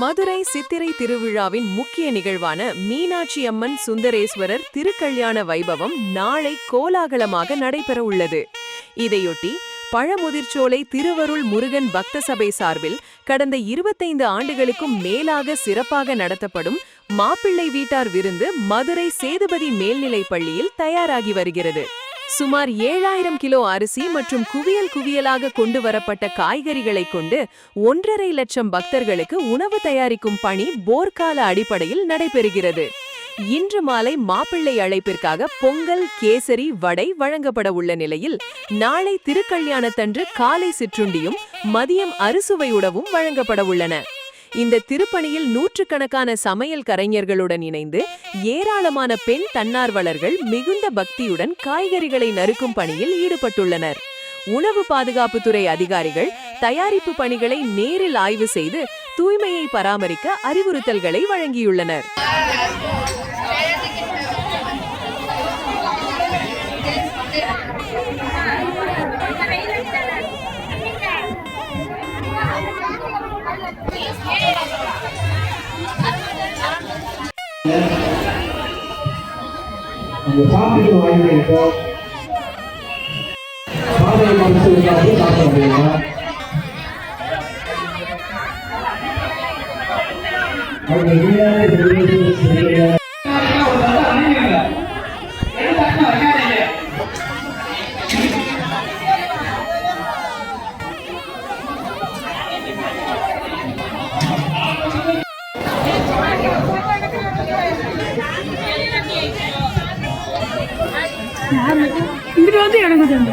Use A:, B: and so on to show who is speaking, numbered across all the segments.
A: மதுரை சித்திரை திருவிழாவின் முக்கிய நிகழ்வான மீனாட்சி அம்மன் சுந்தரேஸ்வரர் திருக்கல்யாண வைபவம் நாளை கோலாகலமாக நடைபெற உள்ளது. இதையொட்டி பழமுதிர்ச்சோலை திருவருள் முருகன் பக்த சபை சார்பில் கடந்த 25 ஆண்டுகளுக்கும் மேலாக சிறப்பாக நடத்தப்படும் மாப்பிள்ளை வீட்டார் விருந்து மதுரை சேதுபதி மேல்நிலைப் பள்ளியில் தயாராகி வருகிறது. சுமார் 7000 கிலோ அரிசி மற்றும் குவியலாக கொண்டு வரப்பட்ட காய்கறிகளை கொண்டு 1.5 லட்சம் பக்தர்களுக்கு உணவு தயாரிக்கும் பணி போர்க்கால அடிப்படையில் நடைபெறுகிறது. இன்று மாலை மாப்பிள்ளை அழைப்பிற்காக பொங்கல், கேசரி, வடை வழங்கப்பட உள்ள நிலையில் நாளை திருக்கல்யாணத்தன்று காலை சிற்றுண்டியும் மதியம் அறுசுவை உணவும் வழங்கப்பட உள்ளன. இந்த திருப்பணியில் நூற்றுக்கணக்கான சமையல் கலைஞர்களுடன் இணைந்து ஏராளமான பெண் தன்னார்வலர்கள் மிகுந்த பக்தியுடன் காய்கறிகளை நறுக்கும் பணியில் ஈடுபட்டுள்ளனர். உணவு பாதுகாப்புத்துறை அதிகாரிகள் தயாரிப்பு பணிகளை நேரில் ஆய்வு செய்து தூய்மையை பராமரிக்க அறிவுறுத்தல்களை வழங்கியுள்ளனர்.
B: சாப்பிட்டு வாங்கிட்டோம். சாதனை மனசுக்காக சாப்பிட முடியுமா?
C: இங்கிட்ட வந்து எனக்கு தெரியும்.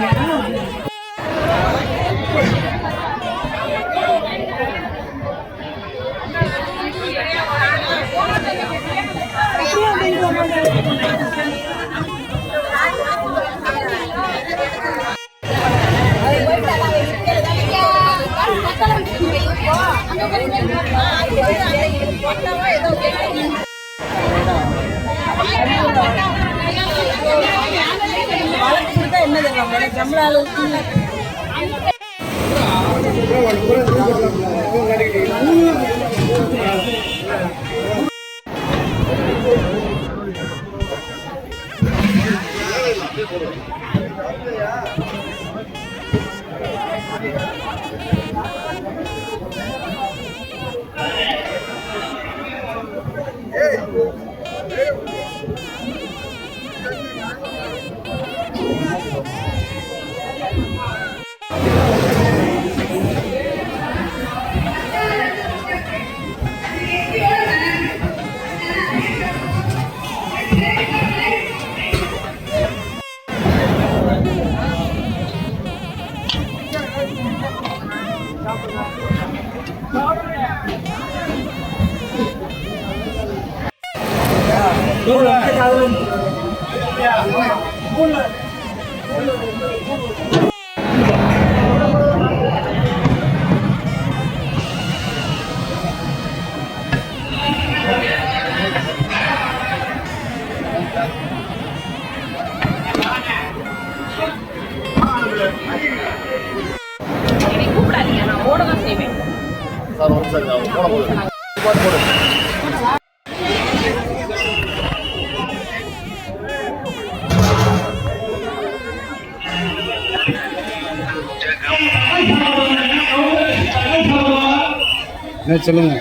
D: கூப்பிடாதீங்க, நான் ஓட தான் செய்வேன்.
B: சொல்லுங்க.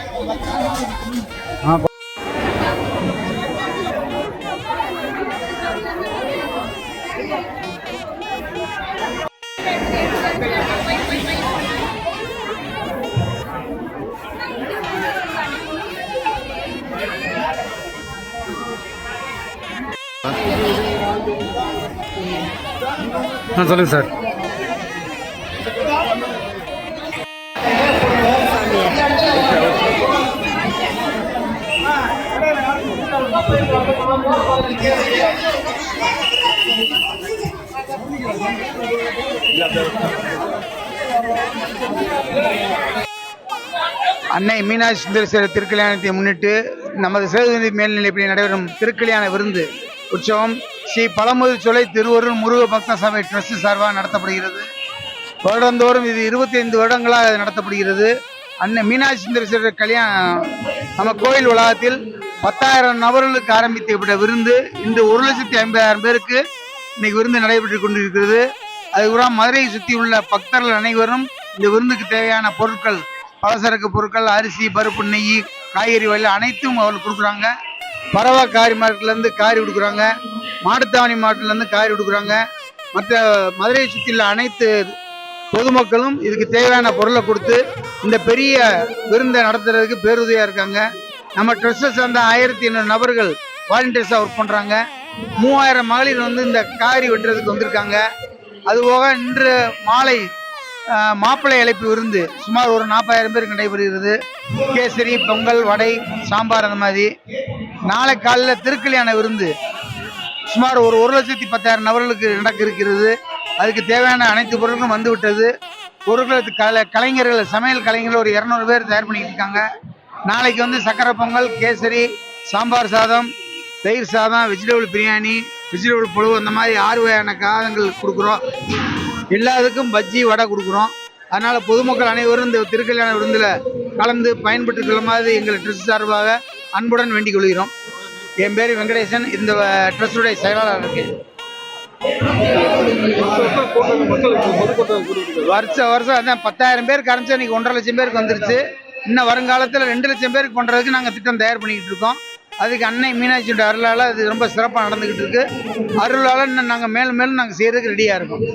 B: சொல்லுங்க சார். அன்னை மீனாட்சி சுந்தரேஸ்வரர் திருக்கல்யாணத்தை முன்னிட்டு நமது சேதுபதி மேல்நிலைப்பள்ளி நடைபெறும் திருக்கல்யாண விருந்து உற்சவம் ஸ்ரீ பழமுதிர்ச்சோலை திருவருள் முருக பக்த சபை ட்ரஸ்ட் சார்பாக நடத்தப்படுகிறது. வருடந்தோறும் இது 25 வருடங்களாக நடத்தப்படுகிறது. அன்னை மீனாட்சி சுந்தரேஸ்வரர் கல்யாணம் நம்ம கோயில் வளாகத்தில் 10,000 நபர்களுக்கு ஆரம்பிக்கப்பட்ட விருந்து இன்று 1,50,000 பேருக்கு இன்னைக்கு விருந்து நடைபெற்று கொண்டிருக்கிறது. அதுபோல மதுரையை சுற்றி உள்ள பக்தர்கள் அனைவரும் இந்த விருந்துக்கு தேவையான பொருட்கள், பலசரக்கு பொருட்கள், அரிசி, பருப்பு, நெய், காய்கறி வகைகள் அனைத்தும் அவர்கள் கொடுக்குறாங்க. பரவா காரி மார்க்கெட்லேருந்து காரி கொடுக்குறாங்க, மாட்டுத்தாவணி மாவட்டத்திலேருந்து காரி கொடுக்குறாங்க. மற்ற மதுரையை சுற்றியுள்ள அனைத்து பொதுமக்களும் இதுக்கு தேவையான பொருளை கொடுத்து இந்த பெரிய விருந்தை நடத்துறதுக்கு பேருதவியாக இருக்காங்க. நம்ம ட்ரெஸ்ஸை சேர்ந்த 1,800 நபர்கள் வாலண்டியர்ஸாக ஒர்க் பண்ணுறாங்க. 3,000 மகளிர் இந்த காரி வெட்டுறதுக்கு வந்திருக்காங்க. அதுபோக இன்று மாலை மாப்பிள்ளை அழைப்பு விருந்து சுமார் ஒரு 40,000 பேருக்கு நடைபெறுகிறது. கேசரி, பொங்கல், வடை, சாம்பார் அந்த மாதிரி. நாளை காலையில் திருக்கல்யாண விருந்து சுமார் ஒரு 1,10,000 நபர்களுக்கு நடக்க இருக்கிறது. அதுக்கு தேவையான அனைத்து பொருட்களும் வந்து விட்டது. பொருட்களுக்கு கலைஞர்கள், சமையல் கலைஞர்கள் ஒரு 200 பேர் தயார் பண்ணிக்கிட்டு இருக்காங்க. நாளைக்கு சக்கரை பொங்கல், கேசரி, சாம்பார் சாதம், தயிர் சாதம், வெஜிடபிள் பிரியாணி, வெஜிடபிள் புழு, அந்த மாதிரி 6 வகையான காதங்கள் கொடுக்குறோம். எல்லாத்துக்கும் பஜ்ஜி, வடை கொடுக்குறோம். அதனால் பொதுமக்கள் அனைவரும் இந்த திருக்கல்யாண விருந்தில் கலந்து பயன்பட்டு கொள்ள மாதிரி எங்கள் ட்ரஸ்ட் சார்பாக அன்புடன் வேண்டிக் கொள்கிறோம். என் பேர் வெங்கடேசன், இந்த ட்ரஸ்டுடைய செயலாளர் இருக்கேன். வருஷம் அதான் 10,000 பேருக்கு ஆரம்பிச்சு இன்னைக்கு 1,50,000 பேருக்கு வந்துருச்சு. இன்னும் வருங்காலத்தில் 2,00,000 பேருக்கு பண்ணுறதுக்கு நாங்கள் திட்டம் தயார் பண்ணிக்கிட்டு இருக்கோம். அதுக்கு அன்னை மீனாட்சியோட அருளால் அது ரொம்ப சிறப்பாக நடந்துக்கிட்டு இருக்கு. அருளால் இன்னும் நாங்கள் மேலும் மேலும் நாங்கள் செய்கிறதுக்கு ரெடியாக இருக்கோம்.